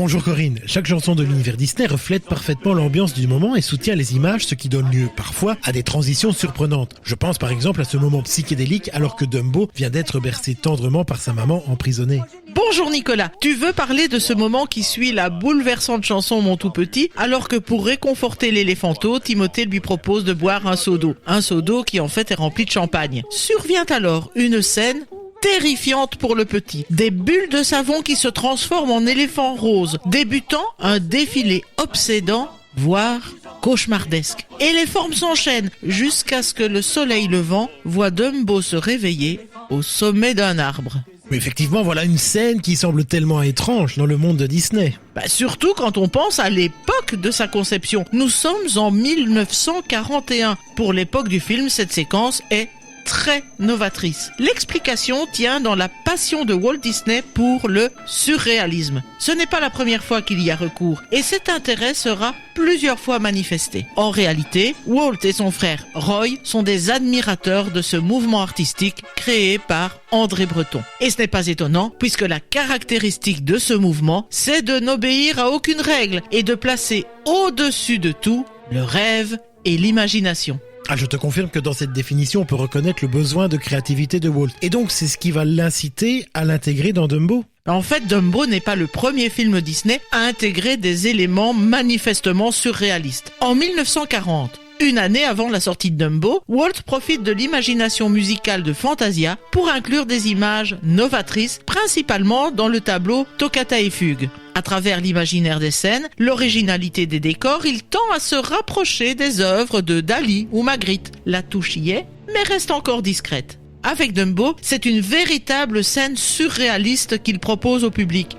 Bonjour Corinne, chaque chanson de l'univers Disney reflète parfaitement l'ambiance du moment et soutient les images, ce qui donne lieu parfois à des transitions surprenantes. Je pense par exemple à ce moment psychédélique alors que Dumbo vient d'être bercé tendrement par sa maman emprisonnée. Bonjour Nicolas, tu veux parler de ce moment qui suit la bouleversante chanson Mon tout petit, alors que pour réconforter l'éléphanto, Timothée lui propose de boire un seau d'eau. Un seau d'eau qui en fait est rempli de champagne. Survient alors une scène terrifiante pour le petit. Des bulles de savon qui se transforment en éléphants roses, débutant un défilé obsédant, voire cauchemardesque. Et les formes s'enchaînent jusqu'à ce que le soleil levant voit Dumbo se réveiller au sommet d'un arbre. Mais effectivement, voilà une scène qui semble tellement étrange dans le monde de Disney. Surtout quand on pense à l'époque de sa conception. Nous sommes en 1941. Pour l'époque du film, cette séquence est très novatrice. L'explication tient dans la passion de Walt Disney pour le surréalisme. Ce n'est pas la première fois qu'il y a recours, et cet intérêt sera plusieurs fois manifesté. En réalité, Walt et son frère Roy sont des admirateurs de ce mouvement artistique créé par André Breton. Et ce n'est pas étonnant, puisque la caractéristique de ce mouvement, c'est de n'obéir à aucune règle et de placer au-dessus de tout le rêve et l'imagination. Je te confirme que dans cette définition, on peut reconnaître le besoin de créativité de Walt. Et donc, c'est ce qui va l'inciter à l'intégrer dans Dumbo. En fait, Dumbo n'est pas le premier film Disney à intégrer des éléments manifestement surréalistes. En 1940, une année avant la sortie de Dumbo, Walt profite de l'imagination musicale de Fantasia pour inclure des images novatrices, principalement dans le tableau Toccata et Fugue. À travers l'imaginaire des scènes, l'originalité des décors, il tend à se rapprocher des œuvres de Dali ou Magritte. La touche y est, mais reste encore discrète. Avec Dumbo, c'est une véritable scène surréaliste qu'il propose au public.